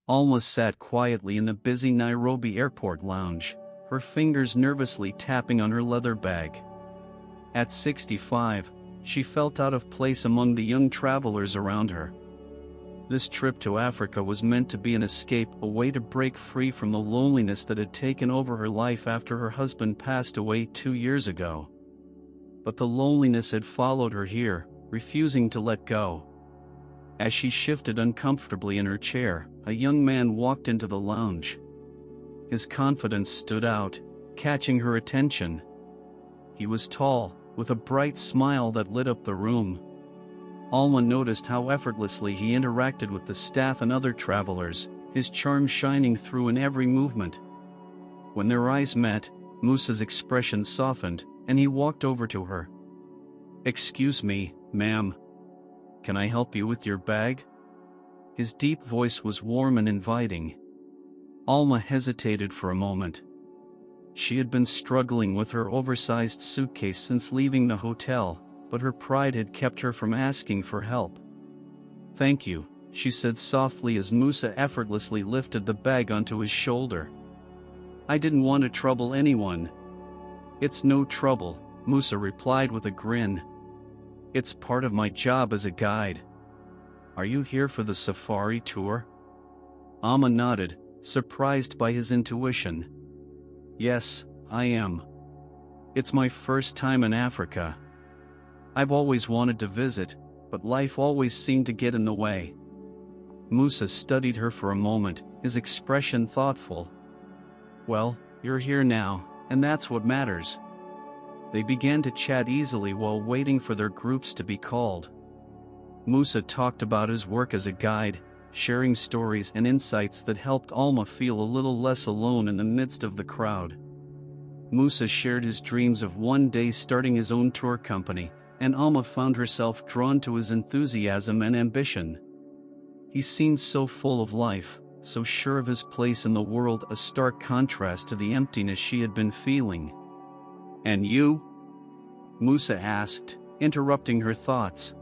Alma sat quietly in the busy Nairobi airport lounge, her fingers nervously tapping on her leather bag. At 65, she felt out of place among the young travelers around her. This trip to Africa was meant to be an escape, a way to break free from the loneliness that had taken over her life after her husband passed away 2 years ago. But the loneliness had followed her here, refusing to let go. As she shifted uncomfortably in her chair, a young man walked into the lounge. His confidence stood out, catching her attention. He was tall, with a bright smile that lit up the room. Alma noticed how effortlessly he interacted with the staff and other travelers, his charm shining through in every movement. When their eyes met, Musa's expression softened, and he walked over to her. "Excuse me, ma'am. Can I help you with your bag?" His deep voice was warm and inviting. Alma hesitated for a moment. She had been struggling with her oversized suitcase since leaving the hotel, but her pride had kept her from asking for help. "Thank you," she said softly as Musa effortlessly lifted the bag onto his shoulder. "I didn't want to trouble anyone." "It's no trouble," Musa replied with a grin. "It's part of my job as a guide." "Are you here for the safari tour?" Alma nodded, surprised by his intuition. "Yes, I am. It's my first time in Africa. I've always wanted to visit, but life always seemed to get in the way." Musa studied her for a moment, his expression thoughtful. "Well, you're here now, and that's what matters." They began to chat easily while waiting for their groups to be called. Musa talked about his work as a guide, sharing stories and insights that helped Alma feel a little less alone in the midst of the crowd. Musa shared his dreams of one day starting his own tour company, and Alma found herself drawn to his enthusiasm and ambition. He seemed so full of life, so sure of his place in the world, a stark contrast to the emptiness she had been feeling. "And you?" Musa asked, interrupting her thoughts.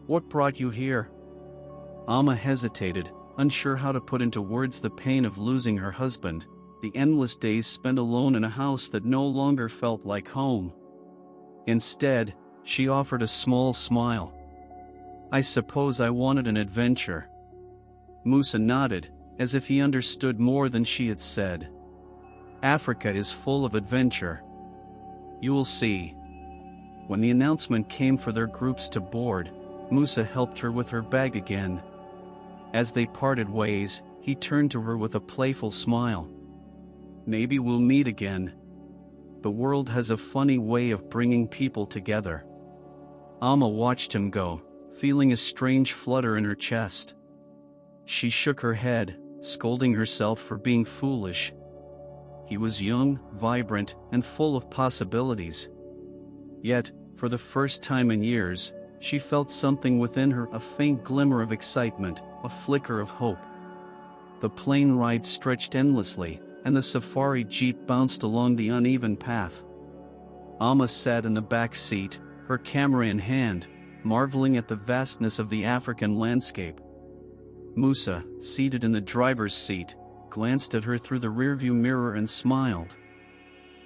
"What brought you here?" Alma hesitated, unsure how to put into words the pain of losing her husband, the endless days spent alone in a house that no longer felt like home. Instead, she offered a small smile. "I suppose I wanted an adventure." Musa nodded, as if he understood more than she had said. "Africa is full of adventure. You will see." When the announcement came for their groups to board, Musa helped her with her bag again. As they parted ways, he turned to her with a playful smile. "Maybe we'll meet again. The world has a funny way of bringing people together." Alma watched him go, feeling a strange flutter in her chest. She shook her head, scolding herself for being foolish. He was young, vibrant, and full of possibilities. Yet, for the first time in years, she felt something within her, a faint glimmer of excitement, a flicker of hope. The plane ride stretched endlessly, and the safari jeep bounced along the uneven path. Alma sat in the back seat, her camera in hand, marveling at the vastness of the African landscape. Musa, seated in the driver's seat, glanced at her through the rearview mirror and smiled.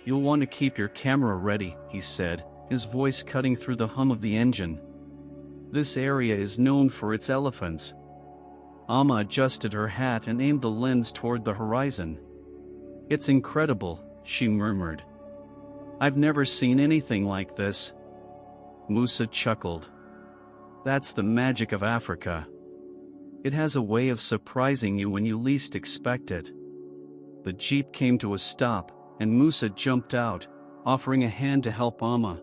"You'll want to keep your camera ready," he said, his voice cutting through the hum of the engine. "This area is known for its elephants." Alma adjusted her hat and aimed the lens toward the horizon. "It's incredible," she murmured. "I've never seen anything like this." Musa chuckled. "That's the magic of Africa. It has a way of surprising you when you least expect it." The jeep came to a stop, and Musa jumped out, offering a hand to help Alma.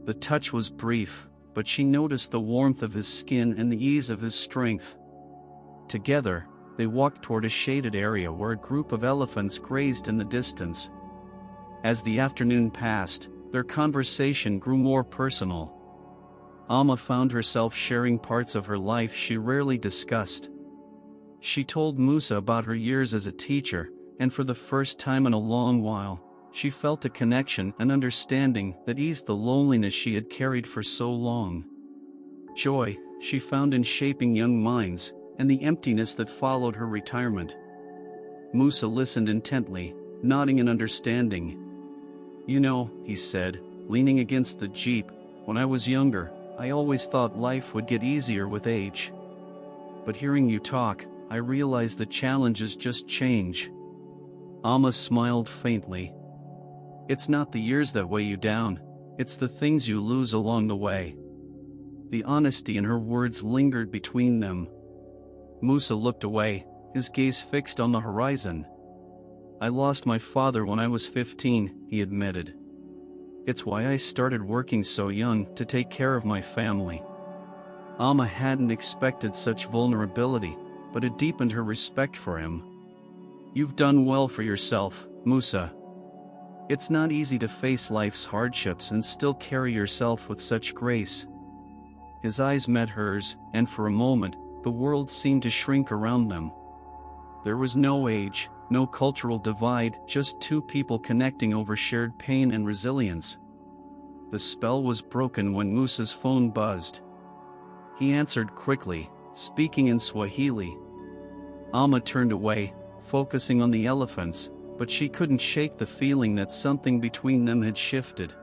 The touch was brief, but she noticed the warmth of his skin and the ease of his strength. Together, they walked toward a shaded area where a group of elephants grazed in the distance. As the afternoon passed, their conversation grew more personal. Alma found herself sharing parts of her life she rarely discussed. She told Musa about her years as a teacher, and for the first time in a long while, she felt a connection and understanding that eased the loneliness she had carried for so long. Joy, she found in shaping young minds, and the emptiness that followed her retirement. Musa listened intently, nodding in understanding. "You know," he said, leaning against the jeep, "when I was younger, I always thought life would get easier with age. But hearing you talk, I realize the challenges just change." Amma smiled faintly. "It's not the years that weigh you down, it's the things you lose along the way." The honesty in her words lingered between them. Musa looked away, his gaze fixed on the horizon. "I lost my father when I was 15, he admitted. "It's why I started working so young, to take care of my family." Amma hadn't expected such vulnerability, but it deepened her respect for him. "You've done well for yourself, Musa. It's not easy to face life's hardships and still carry yourself with such grace." His eyes met hers, and for a moment, the world seemed to shrink around them. There was no age, no cultural divide, just two people connecting over shared pain and resilience. The spell was broken when Musa's phone buzzed. He answered quickly, speaking in Swahili. Amma turned away, focusing on the elephants, but she couldn't shake the feeling that something between them had shifted.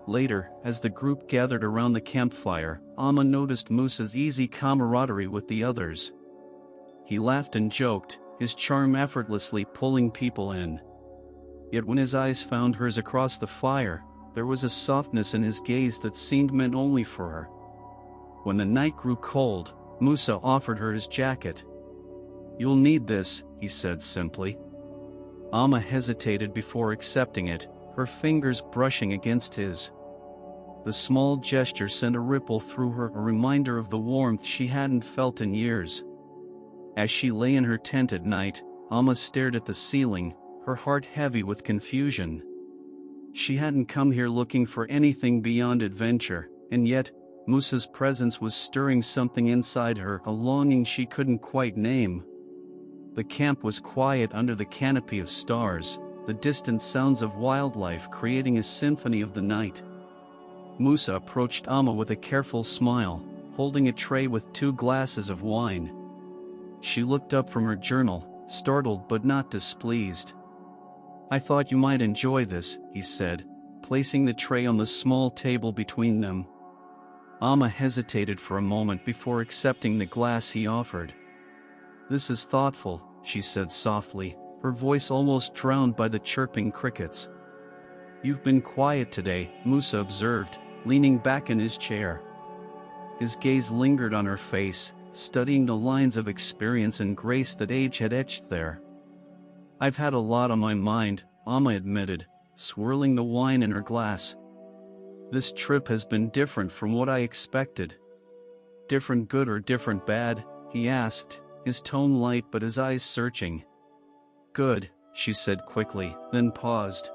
Later, as the group gathered around the campfire, Amma noticed Musa's easy camaraderie with the others. He laughed and joked, his charm effortlessly pulling people in. Yet when his eyes found hers across the fire, there was a softness in his gaze that seemed meant only for her. When the night grew cold, Musa offered her his jacket. "You'll need this," he said simply. Amma hesitated before accepting it, her fingers brushing against his. The small gesture sent a ripple through her, a reminder of the warmth she hadn't felt in years. As she lay in her tent at night, Amma stared at the ceiling, her heart heavy with confusion. She hadn't come here looking for anything beyond adventure, and yet, Musa's presence was stirring something inside her, a longing she couldn't quite name. The camp was quiet under the canopy of stars, the distant sounds of wildlife creating a symphony of the night. Musa approached Amma with a careful smile, holding a tray with 2 glasses of wine. She looked up from her journal, startled but not displeased. "I thought you might enjoy this," he said, placing the tray on the small table between them. Amma hesitated for a moment before accepting the glass he offered. "This is thoughtful," she said softly, her voice almost drowned by the chirping crickets. "You've been quiet today," Musa observed, leaning back in his chair. His gaze lingered on her face, studying the lines of experience and grace that age had etched there. "I've had a lot on my mind," Amma admitted, swirling the wine in her glass. "This trip has been different from what I expected." "Different good or different bad?" he asked, his tone light but his eyes searching. "Good," she said quickly, then paused.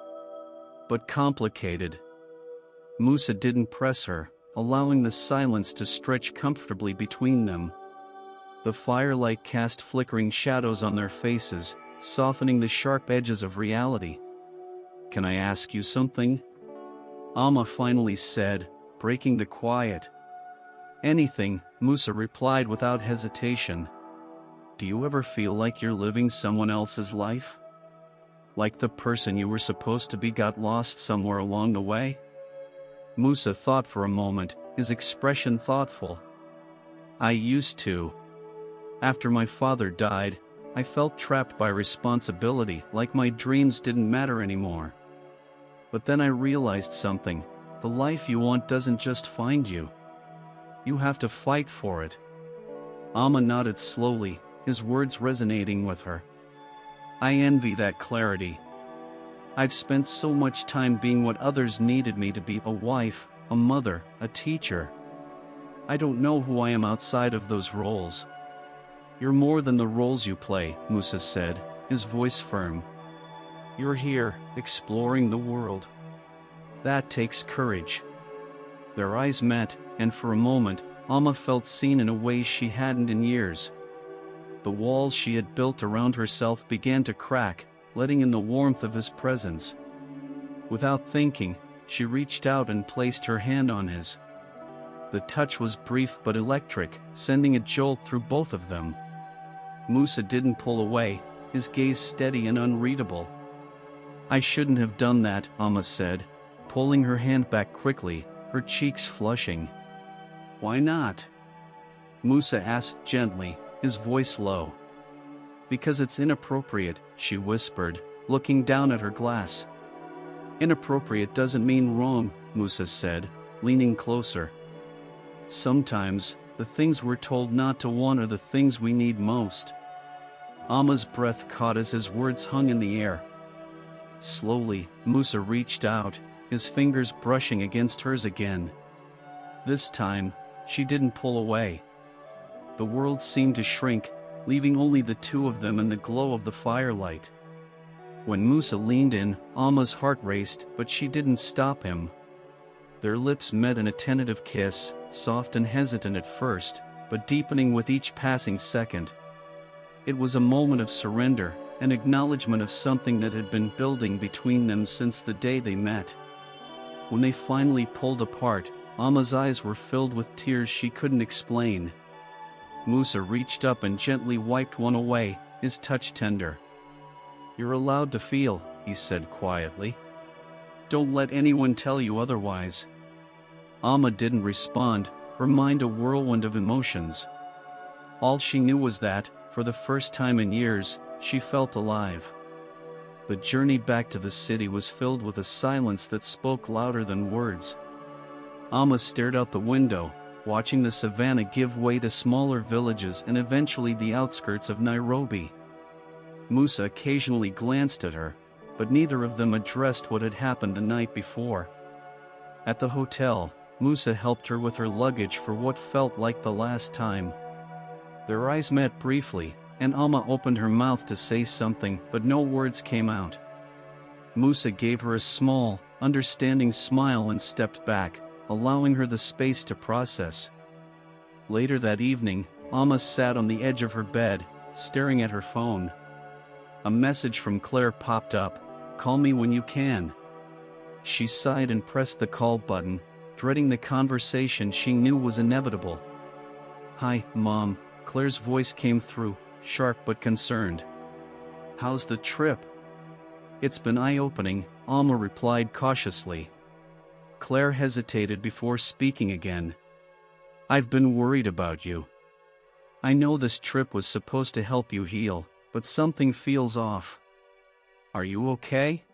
"But complicated." Musa didn't press her, allowing the silence to stretch comfortably between them. The firelight cast flickering shadows on their faces, softening the sharp edges of reality. "Can I ask you something?" Amma finally said, breaking the quiet. "Anything," Musa replied without hesitation. "Do you ever feel like you're living someone else's life? Like the person you were supposed to be got lost somewhere along the way?" Musa thought for a moment, his expression thoughtful. "I used to. After my father died, I felt trapped by responsibility, like my dreams didn't matter anymore. But then I realized something: the life you want doesn't just find you. You have to fight for it." Amma nodded slowly, his words resonating with her. "I envy that clarity. I've spent so much time being what others needed me to be: a wife, a mother, a teacher. I don't know who I am outside of those roles." "You're more than the roles you play," Musa said, his voice firm. "You're here, exploring the world. That takes courage." Their eyes met, and for a moment, Amma felt seen in a way she hadn't in years. The walls she had built around herself began to crack, letting in the warmth of his presence. Without thinking, she reached out and placed her hand on his. The touch was brief but electric, sending a jolt through both of them. Musa didn't pull away, his gaze steady and unreadable. "I shouldn't have done that," Amma said, pulling her hand back quickly, her cheeks flushing. "Why not?" Musa asked gently, his voice low. "Because it's inappropriate," she whispered, looking down at her glass. "Inappropriate doesn't mean wrong," Musa said, leaning closer. "Sometimes, the things we're told not to want are the things we need most." Amma's breath caught as his words hung in the air. Slowly, Musa reached out, his fingers brushing against hers again. This time, she didn't pull away. The world seemed to shrink, leaving only the two of them in the glow of the firelight. When Musa leaned in, Amma's heart raced, but she didn't stop him. Their lips met in a tentative kiss, soft and hesitant at first, but deepening with each passing second. It was a moment of surrender, an acknowledgement of something that had been building between them since the day they met. When they finally pulled apart, Amma's eyes were filled with tears she couldn't explain. Musa reached up and gently wiped one away, his touch tender. "You're allowed to feel," he said quietly. "Don't let anyone tell you otherwise." Amma didn't respond, her mind a whirlwind of emotions. All she knew was that, for the first time in years, she felt alive. The journey back to the city was filled with a silence that spoke louder than words. Amma stared out the window, watching the savannah give way to smaller villages and eventually the outskirts of Nairobi. Musa occasionally glanced at her, but neither of them addressed what had happened the night before. At the hotel, Musa helped her with her luggage for what felt like the last time. Their eyes met briefly, and Amma opened her mouth to say something, but no words came out. Musa gave her a small, understanding smile and stepped back, allowing her the space to process. Later that evening, Amma sat on the edge of her bed, staring at her phone. A message from Claire popped up, "Call me when you can." She sighed and pressed the call button, dreading the conversation she knew was inevitable. "Hi, Mom," Claire's voice came through, sharp but concerned. "How's the trip?" "It's been eye-opening," Amma replied cautiously. Claire hesitated before speaking again. "I've been worried about you. I know this trip was supposed to help you heal, but something feels off. Are you okay?"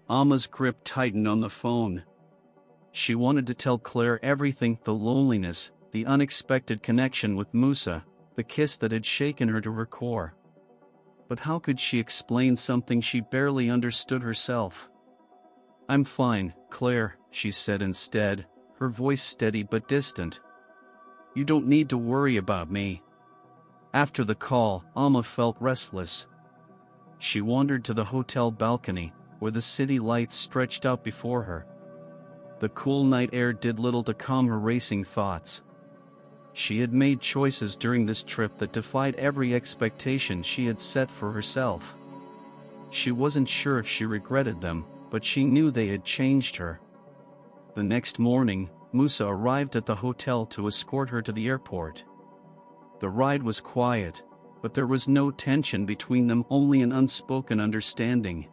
Amma's grip tightened on the phone. She wanted to tell Claire everything, the loneliness, the unexpected connection with Musa, the kiss that had shaken her to her core. But how could she explain something she barely understood herself? "I'm fine, Claire," she said instead, her voice steady but distant. "You don't need to worry about me." After the call, Amma felt restless. She wandered to the hotel balcony, where the city lights stretched out before her. The cool night air did little to calm her racing thoughts. She had made choices during this trip that defied every expectation she had set for herself. She wasn't sure if she regretted them, but she knew they had changed her. The next morning, Musa arrived at the hotel to escort her to the airport. The ride was quiet, but there was no tension between them, only an unspoken understanding.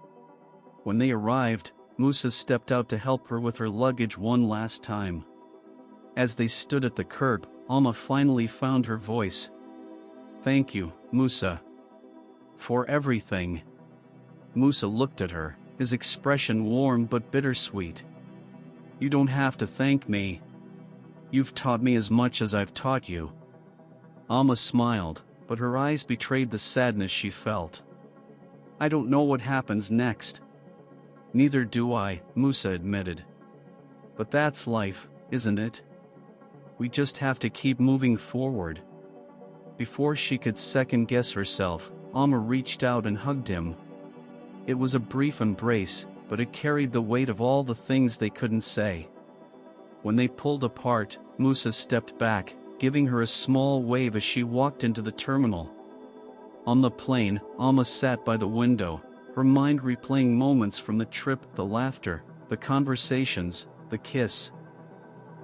When they arrived, Musa stepped out to help her with her luggage one last time. As they stood at the curb, Amma finally found her voice. "Thank you, Musa. For everything." Musa looked at her, his expression warm but bittersweet. "You don't have to thank me. You've taught me as much as I've taught you." Amma smiled, but her eyes betrayed the sadness she felt. "I don't know what happens next." "Neither do I," Musa admitted. "But that's life, isn't it? We just have to keep moving forward." Before she could second-guess herself, Amma reached out and hugged him. It was a brief embrace, but it carried the weight of all the things they couldn't say. When they pulled apart, Musa stepped back, giving her a small wave as she walked into the terminal. On the plane, Amma sat by the window, her mind replaying moments from the trip, the laughter, the conversations, the kiss.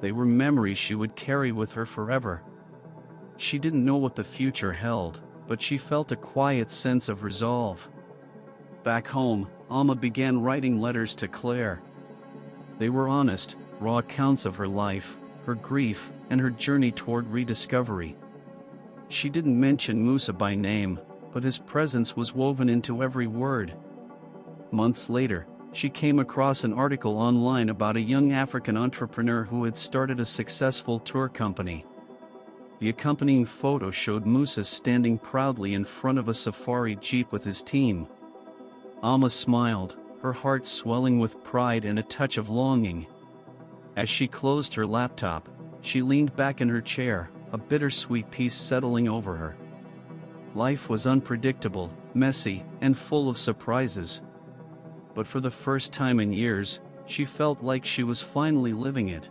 They were memories she would carry with her forever. She didn't know what the future held, but she felt a quiet sense of resolve. Back home, Alma began writing letters to Claire. They were honest, raw accounts of her life, her grief, and her journey toward rediscovery. She didn't mention Musa by name, but his presence was woven into every word. Months later, she came across an article online about a young African entrepreneur who had started a successful tour company. The accompanying photo showed Musa standing proudly in front of a safari jeep with his team. Alma smiled, her heart swelling with pride and a touch of longing. As she closed her laptop, she leaned back in her chair, a bittersweet peace settling over her. Life was unpredictable, messy, and full of surprises. But for the first time in years, she felt like she was finally living it.